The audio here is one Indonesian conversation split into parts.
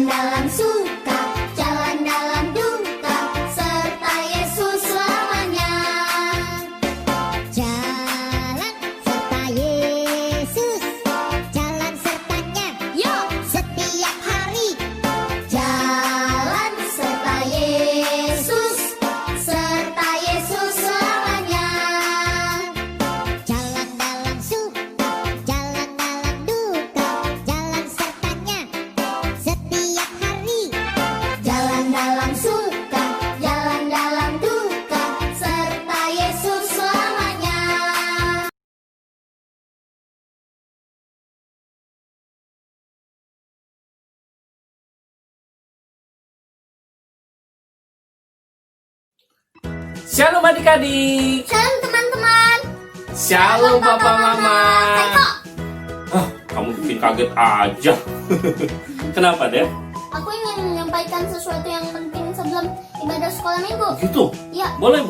dalam suka, jalan dalam duka, serta Yesus selamanya. Jalan serta Yesus, jalan sertanya, Yuk! setiap hari. Jalan serta Yesus, serta Yesus selamanya. Jalan dalam suka, jalan dalam duka, jalan sertanya, setiap hari. Jalan dalam suka, jalan dalam duka, serta Yesus selamanya. Shalom adik-adik. Shalom teman-teman. Shalom papa mama. Kak, Kamu bikin kaget aja. Kenapa deh? aku ingin menyampaikan sesuatu yang penting sebelum ibadah sekolah minggu. Gitu? Ya, Boleh.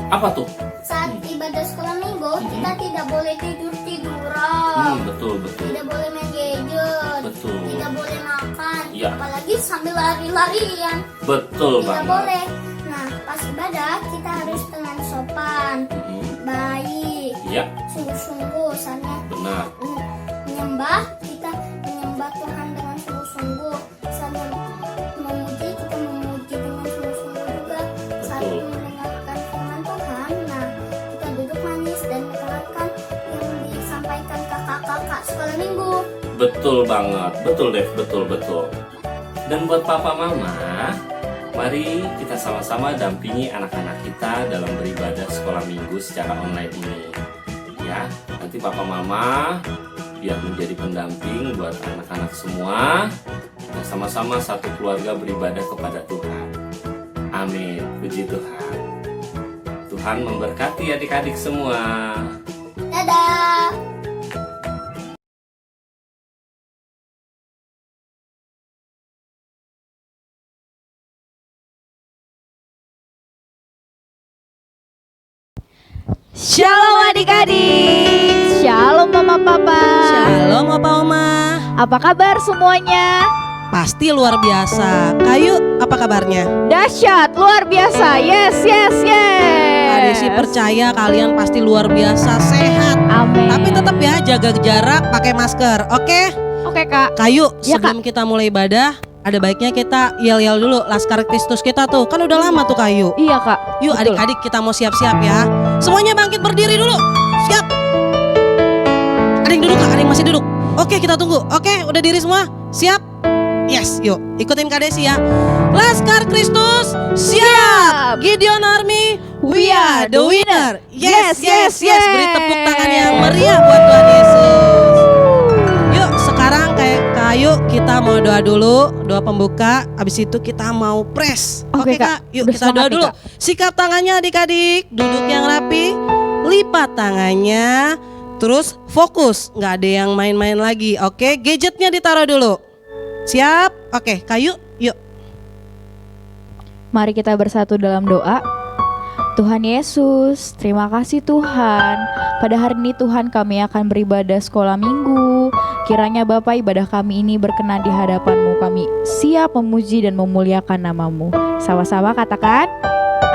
Apa tuh? saat ibadah sekolah minggu kita tidak boleh tidur-tiduran. Betul. Tidak boleh main gadget. Betul. Tidak boleh makan. Iya. Apalagi sambil lari-larian. Betul Tidak banget. boleh. Nah, pas ibadah kita harus dengan sopan, baik, Iya, sungguh-sungguh. Soalnya benar. menyembah, kita menyembah Tuhan dengan sungguh-sungguh. Saat memuji, kita memuji dengan sungguh-sungguh juga. Saat Betul. mendengarkan firman Tuhan, nah kita duduk manis dan mendengarkan yang disampaikan kakak-kakak sekolah minggu. Betul banget. Betul deh, betul. Dan buat papa mama, mari kita sama-sama dampingi anak-anak kita dalam beribadah sekolah minggu secara online ini. Ya, nanti papa mama biar menjadi pendamping buat anak-anak semua. Kita sama-sama satu keluarga beribadah kepada Tuhan. Amin. Puji Tuhan. Tuhan memberkati adik-adik semua. Dadah! Shalom adik-adik. Shalom mama papa. Shalom Opa Oma. Apa kabar semuanya? Pasti luar biasa. Kayu, apa kabarnya? Dahsyat, luar biasa. Yes. Ade sih percaya kalian pasti luar biasa sehat. Amin. Tapi tetap ya jaga jarak, pakai masker. Oke? Oke kak. Kayu, Ya, sebelum kita mulai ibadah, ada baiknya kita yel-yel dulu Laskar Kristus kita tuh. Kan udah lama tuh Kayu. Iya kak. Yuk Betul. adik-adik kita mau siap-siap ya. Semuanya bangkit berdiri dulu. Siap. Ada yang duduk Kak? Ada yang masih duduk? Oke kita tunggu. Oke udah diri semua? Siap? Yes yuk ikutin Kak Desi ya. Laskar Kristus siap. Gideon Army we are the winner. Yes. Beri tepuk tangan yang meriah buat Tuhan Yesus. Yuk sekarang kayak Kayu kita mau doa dulu. Doa pembuka. Abis itu kita mau press. Oke, Kak. Yuk Udah kita doa semangat nih, dulu. Kak. Sikap tangannya adik-adik, duduk yang rapi, lipat tangannya, terus fokus, nggak ada yang main-main lagi. Oke, gadgetnya ditaruh dulu. Siap? Oke, Kayu, yuk. Mari kita bersatu dalam doa. Tuhan Yesus, terima kasih Tuhan. Pada hari ini Tuhan kami akan beribadah sekolah minggu. Kiranya Bapa ibadah kami ini berkenan di hadapan-Mu. Kami siap memuji dan memuliakan nama-Mu. Sama-sama katakan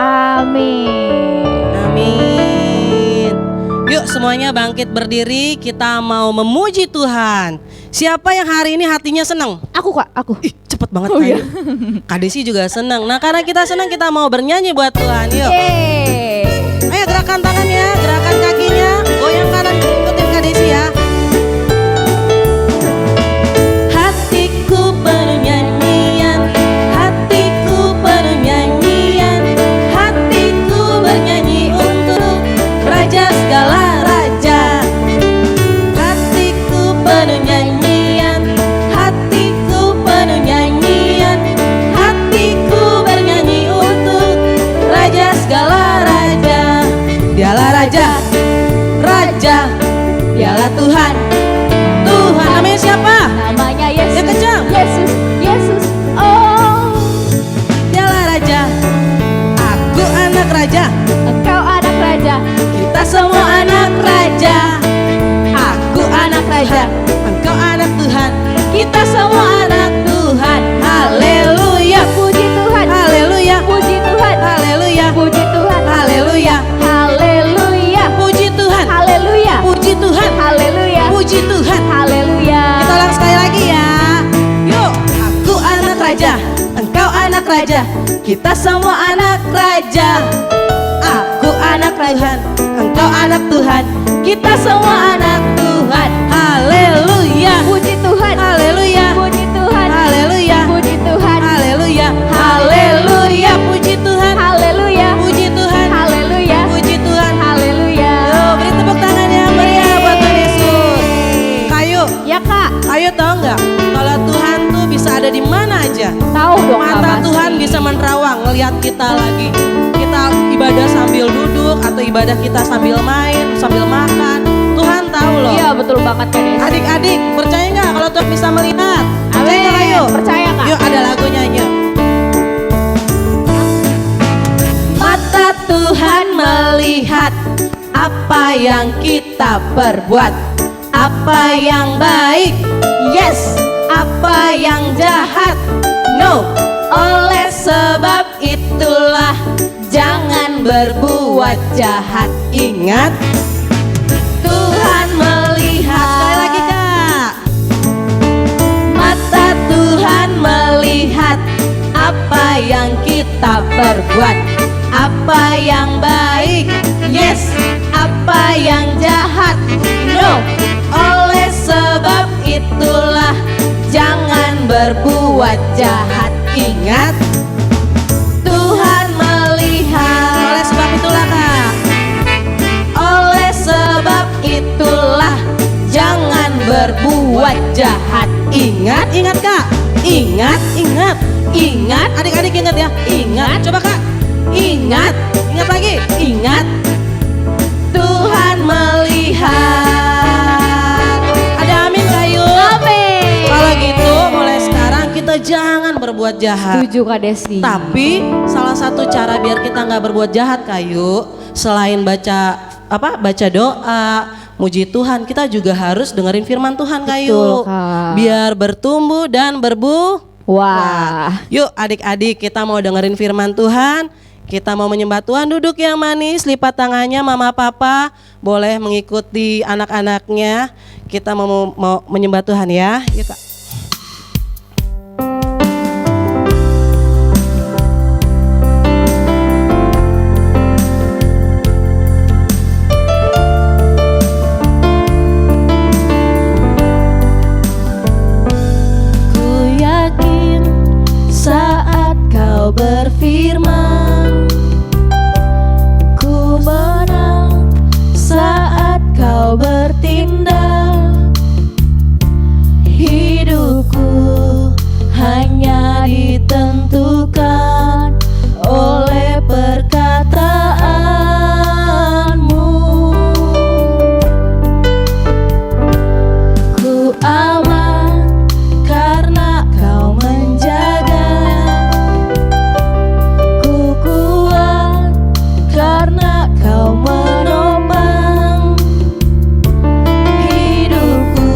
amin. Amin. Yuk semuanya bangkit berdiri, kita mau memuji Tuhan. Siapa yang hari ini hatinya senang? Aku kak, aku. Ih, cepet banget Oh, Kayu. iya. Kak Desi juga senang. Nah karena kita senang kita mau bernyanyi buat Tuhan. Yuk. Yeay. Ayo gerakan tangannya, gerakan kakinya, goyang kanan, ikutin Kak Desi ya. Hatiku penuh nyanyian, hatiku penuh nyanyian, hatiku bernyanyi untuk Raja segala raja. Hatiku penuh nyanyian, hatiku penuh nyanyian, hatiku bernyanyi untuk Raja segala raja. Dialah raja, raja, engkau anak raja, kita semua anak raja. Aku anak Tuhan, engkau anak Tuhan, kita semua anak Tuhan. Haleluya, Puji Tuhan. haleluya, Puji Tuhan. haleluya, Puji Tuhan. haleluya, haleluya, puji Tuhan, Haleluya. puji Tuhan, Haleluya. puji Tuhan. Haleluya. Yo, beri tepuk tangan yang meriah buat Tuhan Yesus. Kayu, Ya Kak, kayu tahu nggak kalau Tuhan tuh bisa ada di mana aja? tahu dong Kak, Mata pasti. Tuhan bisa menerawang ngelihat kita lagi. Kita ibadah sambil duduk atau ibadah kita sambil main, sambil makan. Tuhan tahu loh. Iya betul banget Kak Desi. Adik-adik percaya nggak kalau Tuhan bisa melihat? Percaya nggak Kayu? Percaya Kak. Yuk ada lagunya yuk. Mata Tuhan melihat apa yang kita perbuat, apa yang baik, yes, apa yang jahat, no. Oleh sebab itulah jangan berbuat jahat. Ingat, Tuhan melihat. Sekali lagi Kak. Mata Tuhan melihat apa yang kita perbuat, apa yang baik, yes, apa yang jahat, no. Oleh sebab itulah jangan berbuat jahat. Ingat, Tuhan melihat. Oleh sebab itulah Kak. Oleh sebab itulah jangan berbuat jahat. Ingat, ingat Kak. Ingat, ingat, ingat. Adik-adik ingat ya. Ingat, coba Kak. Ingat, ingat lagi. Ingat, Tuhan melihat. Ada amin Kayu? Amin. Kalau gitu mulai sekarang kita jangan berbuat jahat. Setuju Kak Desi. Tapi salah satu cara biar kita nggak berbuat jahat Kayu, selain baca baca doa, muji Tuhan, kita juga harus dengerin firman Tuhan Kayu. Betul, Kak. Biar bertumbuh dan Wah. Yuk adik-adik kita mau dengerin firman Tuhan. Kita mau menyembah Tuhan, duduk yang manis, lipat tangannya mama papa, boleh mengikuti anak-anaknya. Kita mau menyembah Tuhan ya. Yuk Kak. Saat kau berfirman, ku menang. Saat kau bertindak, hidupku hanya ditentukan oleh perkataanmu. Ku aman karena kau menjaga. Karena kau menopang hidupku,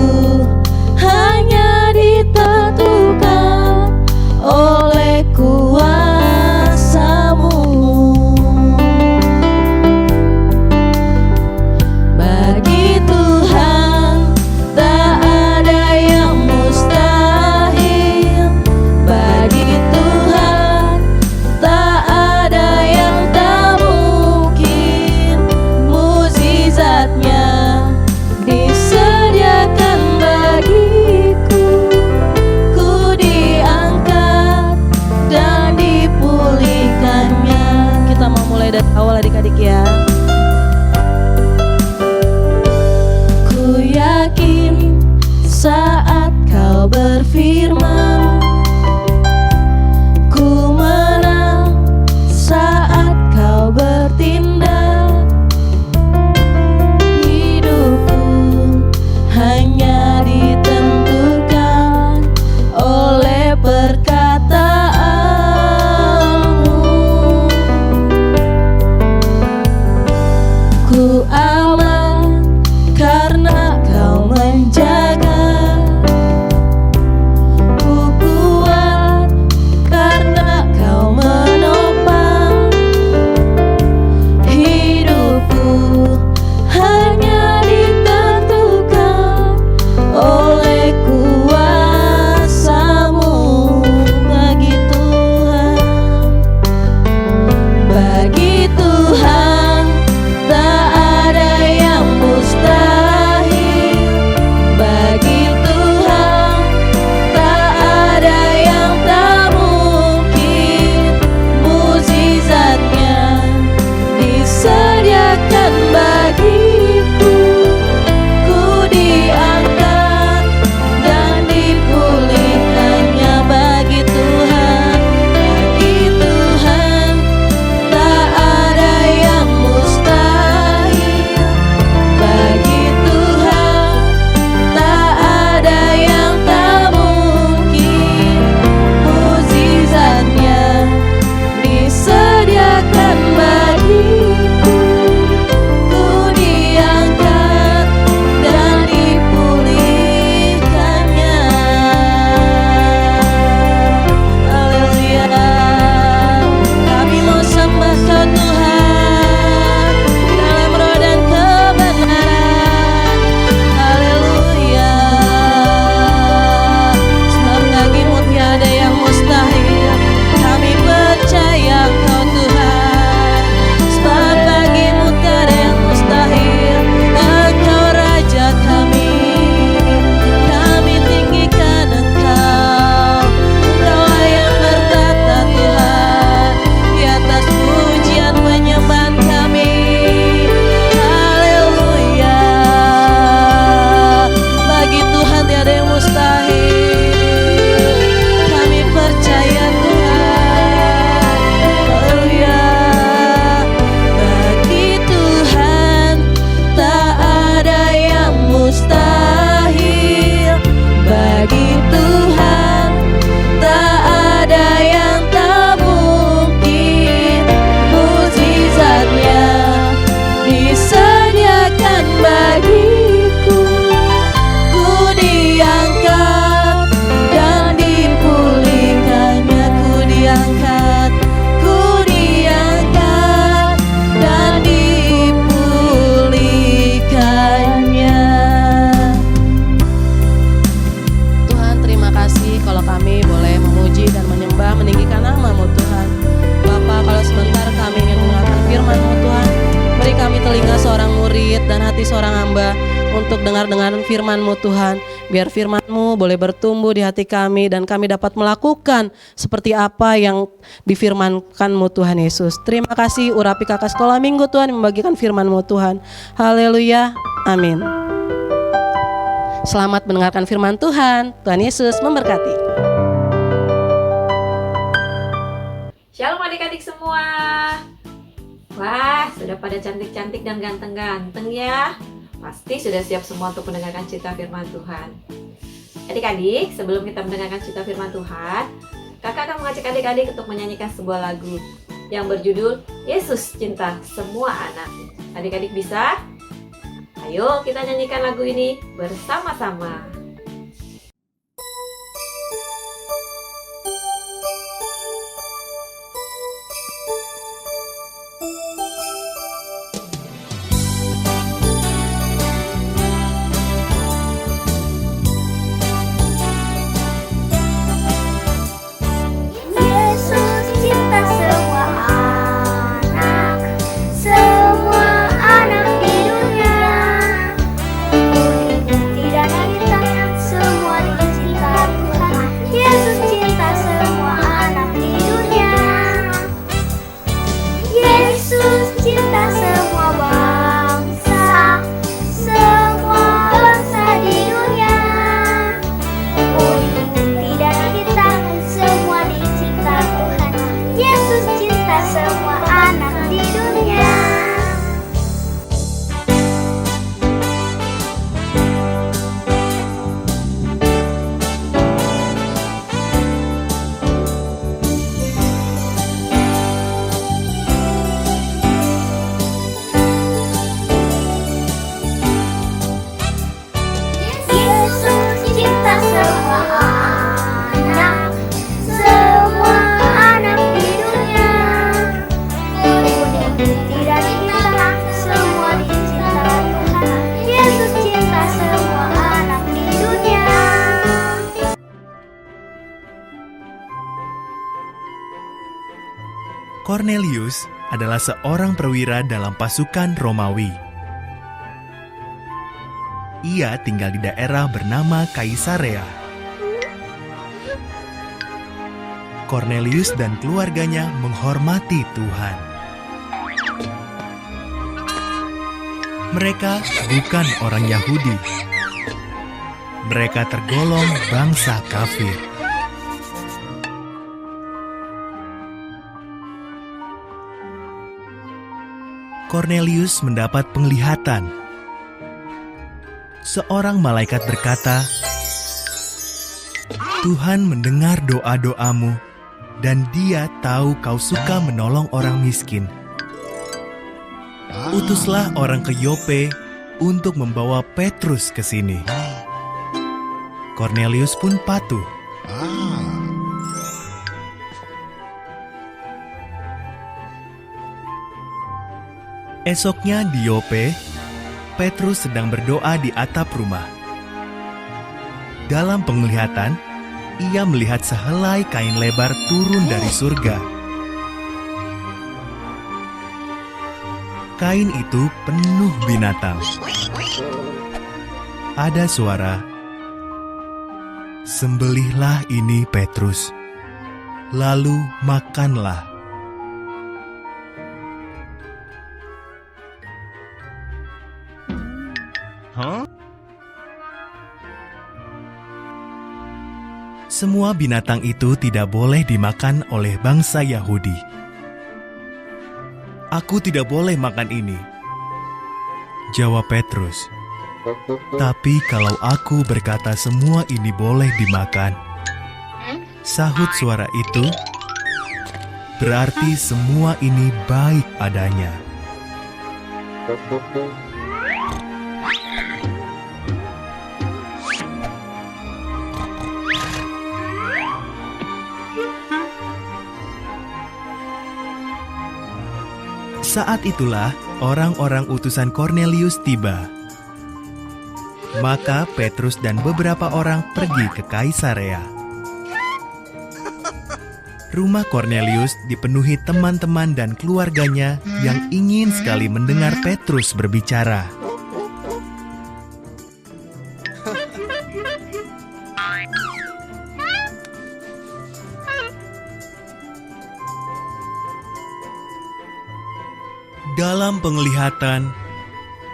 hanya ditentukan oleh kuasa-Mu. Bagi Tuhan tak ada yang mustahil. Bagi Tuhan tak ada yang tak mungkin. Mukjizatnya disediakan bagiku. Ku diangkat dan dipulihkannya. Kita mau mulai dari awal adik-adik ya. Ku yakin saat kau berfirman, ku menang. Saat kau bertindak, hidupku hanya ditentukan oleh perkataanmu. kami boleh memuji dan menyembah, meninggikan nama-Mu Tuhan. Bapa, kalau sebentar kami ingin mendengarkan firman-Mu Tuhan, beri kami telinga seorang murid dan hati seorang hamba untuk dengar-dengar firman-Mu Tuhan. Biar firman-Mu boleh bertumbuh di hati kami dan kami dapat melakukan seperti apa yang difirmankan-Mu Tuhan Yesus. Terima kasih urapi kakak sekolah minggu Tuhan yang membagikan firman-Mu Tuhan. Haleluya, amin. Selamat mendengarkan firman Tuhan. Tuhan Yesus memberkati. Shalom adik-adik semua. Wah, sudah pada cantik-cantik dan ganteng-ganteng ya. Pasti sudah siap semua untuk mendengarkan cerita firman Tuhan. Adik-adik, sebelum kita mendengarkan cerita firman Tuhan, kakak akan mengajak adik-adik untuk menyanyikan sebuah lagu yang berjudul Yesus Cinta Semua Anak. Adik-adik bisa? Ayo kita nyanyikan lagu ini bersama-sama. Yesus cinta semua anak, semua anak di dunia. Putih dan hitam, semua dicinta Tuhan. Yesus cinta semua anak di dunia. Yesus cinta semua bangsa, semua bangsa di dunia. Putih dan hitam, semua dicinta Tuhan. Yesus cinta semua anak di dunia. Yesus cinta semua anak, semua anak di dunia. Putih dan hitam, semua dicinta Tuhan. Yesus cinta semua anak di dunia. Cornelius adalah seorang perwira dalam pasukan Romawi. Ia tinggal di daerah bernama Kaisarea. Cornelius dan keluarganya menghormati Tuhan. Mereka bukan orang Yahudi. Mereka tergolong bangsa kafir. Cornelius mendapat penglihatan. Seorang malaikat berkata, "Tuhan mendengar doa-doamu, dan Dia tahu kau suka menolong orang miskin. Utuslah orang ke Yope untuk membawa Petrus ke sini." Cornelius pun patuh. Esoknya di Yope, Petrus sedang berdoa di atap rumah. Dalam penglihatan, ia melihat sehelai kain lebar turun dari surga. Kain itu penuh binatang. Ada suara, "Sembelihlah ini, Petrus, lalu makanlah." Semua binatang itu tidak boleh dimakan oleh bangsa Yahudi. "Aku tidak boleh makan ini," jawab Petrus. "Tapi kalau aku berkata semua ini boleh dimakan," sahut suara itu, "berarti semua ini baik adanya." Saat itulah orang-orang utusan Cornelius tiba. Maka Petrus dan beberapa orang pergi ke Kaisarea. Rumah Cornelius dipenuhi teman-teman dan keluarganya yang ingin sekali mendengar Petrus berbicara. Dalam penglihatan,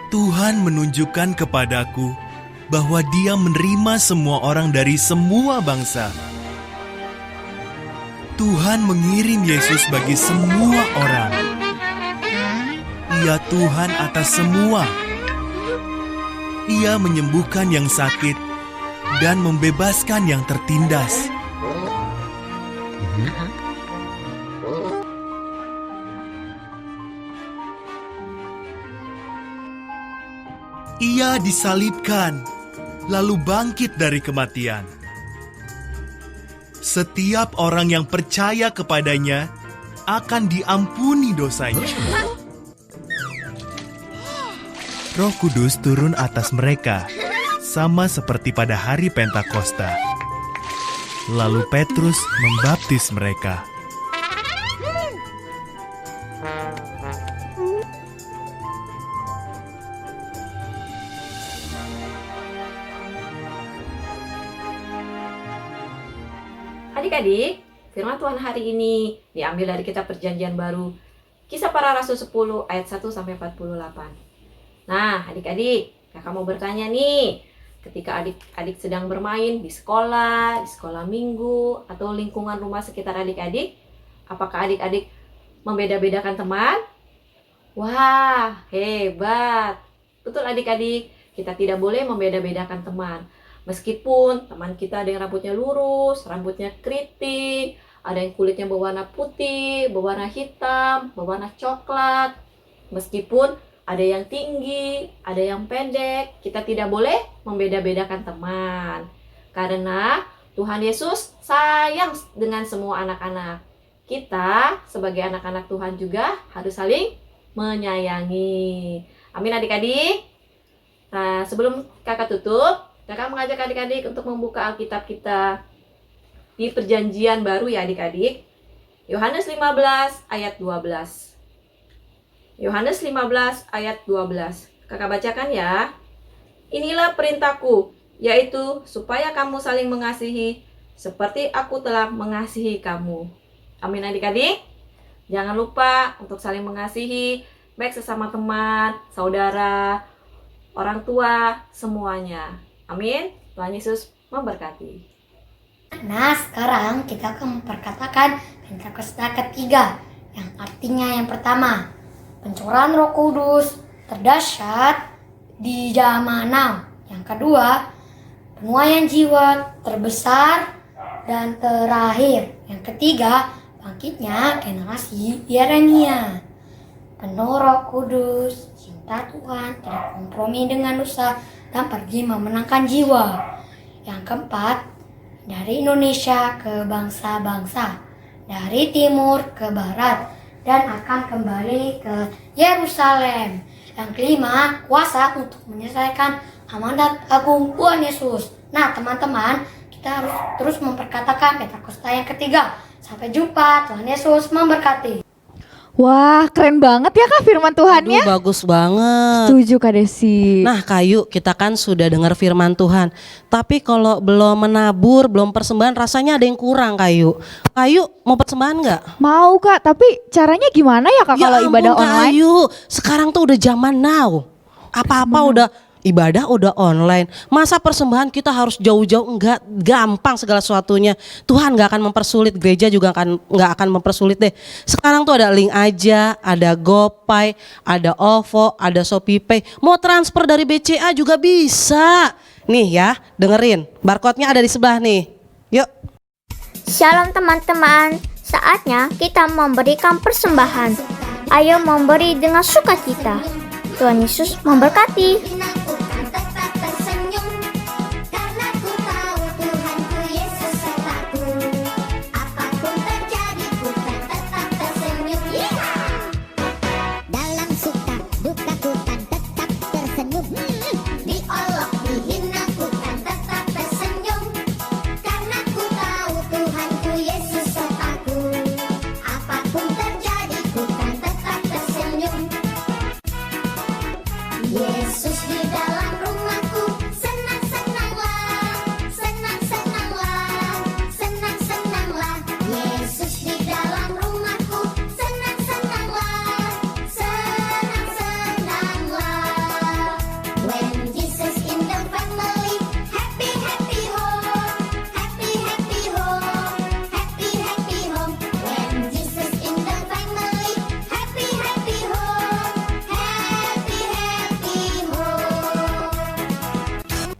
Tuhan menunjukkan kepadaku bahwa Dia menerima semua orang dari semua bangsa. Tuhan mengirim Yesus bagi semua orang. Ia Tuhan atas semua. Ia menyembuhkan yang sakit dan membebaskan yang tertindas. Ia disalibkan, lalu bangkit dari kematian. Setiap orang yang percaya kepadanya akan diampuni dosanya. Roh Kudus turun atas mereka, sama seperti pada hari Pentakosta. Lalu Petrus membaptis mereka. Adik-adik, firman Tuhan hari ini diambil dari kitab Perjanjian Baru, Kisah Para Rasul 10 ayat 1 sampai 48. Nah, adik-adik, kakak mau bertanya nih, ketika adik-adik sedang bermain di sekolah minggu, atau lingkungan rumah sekitar adik-adik, apakah adik-adik membeda-bedakan teman? Wah, hebat. Betul adik-adik, kita tidak boleh membeda-bedakan teman. Meskipun teman kita ada yang rambutnya lurus, rambutnya keriting, ada yang kulitnya berwarna putih, berwarna hitam, berwarna coklat. Meskipun ada yang tinggi, ada yang pendek, kita tidak boleh membeda-bedakan teman. Karena Tuhan Yesus sayang dengan semua anak-anak. Kita sebagai anak-anak Tuhan juga harus saling menyayangi. Amin adik-adik. Nah, sebelum kakak tutup, kakak mengajak adik-adik untuk membuka Alkitab kita di Perjanjian Baru ya adik-adik. Yohanes 15 ayat 12. Yohanes 15 ayat 12. Kakak bacakan ya. Inilah perintahku, yaitu supaya kamu saling mengasihi seperti aku telah mengasihi kamu. Amin adik-adik. Jangan lupa untuk saling mengasihi, baik sesama teman, saudara, orang tua, semuanya. Amin. Tuhan Yesus memberkati. Nah, sekarang kita akan memperkatakan Pentakosta ketiga, yang artinya yang pertama, pencurahan Roh Kudus terdahsyat di zaman now. Yang kedua, penuaian jiwa terbesar dan terakhir. Yang ketiga, bangkitnya generasi Yeremia. Penuh Roh Kudus, cinta Tuhan, tidak kompromi dengan dosa, dan pergi memenangkan jiwa. Yang keempat, dari Indonesia ke bangsa-bangsa, dari timur ke barat, dan akan kembali ke Yerusalem. Yang kelima, kuasa untuk menyelesaikan amanat agung Tuhan Yesus. Nah teman-teman, kita harus terus memperkatakan Pentakosta yang ketiga. Sampai jumpa, Tuhan Yesus memberkati. Wah, keren banget ya Kak firman Tuhannya. Aduh, bagus banget. Setuju Kak Desi. Nah Kayu, kita kan sudah dengar firman Tuhan. Tapi kalau belum menabur, belum persembahan, rasanya ada yang kurang Kayu. Kayu mau persembahan nggak? Mau Kak, tapi caranya gimana ya Kak kalau ibadah Kak online? Ayu, sekarang tuh udah zaman now. Apa-apa udah ibadah udah online. Masa persembahan kita harus jauh-jauh? Enggak, gampang segala sesuatunya. Tuhan nggak akan mempersulit, gereja juga nggak akan mempersulit deh. Sekarang tuh ada link aja, ada GoPay, ada OVO, ada ShopeePay. Mau transfer dari BCA juga bisa. Nih ya, dengerin. Barcode-nya ada di sebelah nih. Yuk. Shalom teman-teman, saatnya kita memberikan persembahan. Ayo memberi dengan sukacita. Tuhan Yesus memberkati. Aku kan tetap tersenyum karena ku tahu Tuhanku Yesus sertaku. Apapun terjadi ku kan tetap tersenyum. Dalam suka duka ku kan tetap tersenyum. Diolok dihina ku kan tetap tersenyum karena ku tahu Tuhanku Yesus sertaku.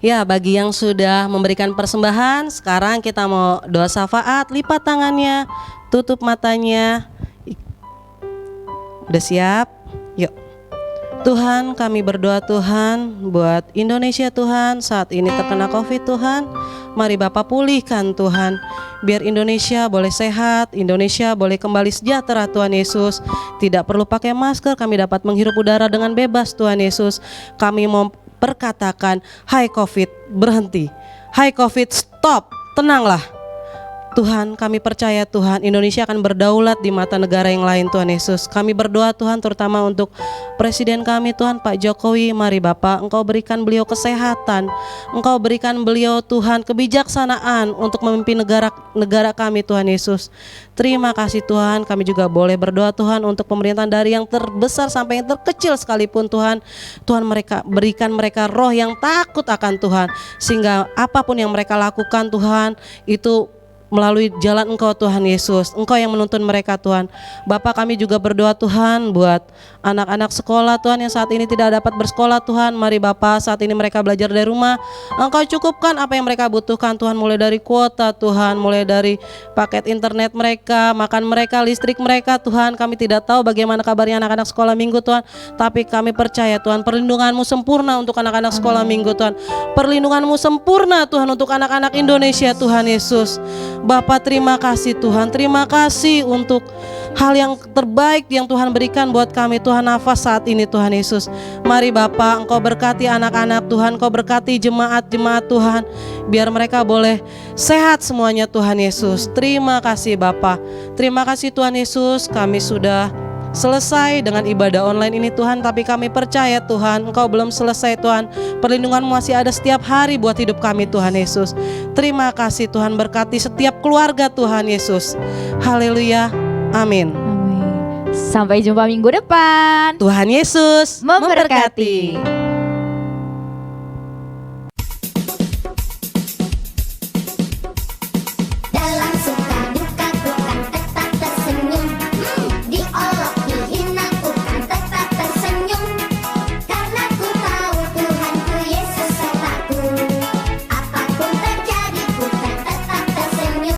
Ya, bagi yang sudah memberikan persembahan, sekarang kita mau doa syafaat, lipat tangannya, tutup matanya. Udah siap? Yuk. Tuhan, kami berdoa Tuhan buat Indonesia Tuhan, saat ini terkena COVID Tuhan. Mari Bapak pulihkan Tuhan, biar Indonesia boleh sehat, Indonesia boleh kembali sejahtera Tuhan Yesus. Tidak perlu pakai masker, kami dapat menghirup udara dengan bebas Tuhan Yesus. Kami mau perkatakan, hai COVID berhenti, hai COVID stop, tenanglah. Tuhan, kami percaya Tuhan Indonesia akan berdaulat di mata negara yang lain Tuhan Yesus. Kami berdoa Tuhan terutama untuk Presiden kami Tuhan Pak Jokowi. Mari Bapak, Engkau berikan beliau kesehatan, Engkau berikan beliau Tuhan kebijaksanaan untuk memimpin negara kami Tuhan Yesus. Terima kasih Tuhan, kami juga boleh berdoa Tuhan untuk pemerintahan dari yang terbesar sampai yang terkecil sekalipun Tuhan. Tuhan berikan mereka roh yang takut akan Tuhan, sehingga apapun yang mereka lakukan Tuhan itu melalui jalan Engkau Tuhan Yesus. Engkau yang menuntun mereka Tuhan. Bapak, kami juga berdoa Tuhan buat anak-anak sekolah Tuhan yang saat ini tidak dapat bersekolah Tuhan. Mari Bapak, saat ini mereka belajar dari rumah. Engkau cukupkan apa yang mereka butuhkan Tuhan, mulai dari kuota Tuhan, mulai dari paket internet mereka, makan mereka, listrik mereka Tuhan. Kami tidak tahu bagaimana kabarnya anak-anak sekolah minggu Tuhan, tapi kami percaya Tuhan perlindungan-Mu sempurna untuk anak-anak sekolah minggu Tuhan. Perlindungan-Mu sempurna Tuhan untuk anak-anak Indonesia Tuhan Yesus. Bapak, terima kasih Tuhan, terima kasih untuk hal yang terbaik yang Tuhan berikan buat kami Tuhan, nafas saat ini Tuhan Yesus. Mari Bapak, Engkau berkati anak-anak Tuhan, Engkau berkati jemaat-jemaat Tuhan, biar mereka boleh sehat semuanya Tuhan Yesus. Terima kasih Bapak, terima kasih Tuhan Yesus. Kami sudah selesai dengan ibadah online ini Tuhan, tapi kami percaya Tuhan Engkau belum selesai Tuhan. Perlindungan masih ada setiap hari buat hidup kami Tuhan Yesus. Terima kasih Tuhan, berkati setiap keluarga Tuhan Yesus. Haleluya, amin. Amin. Sampai jumpa minggu depan. Tuhan Yesus Memberkati.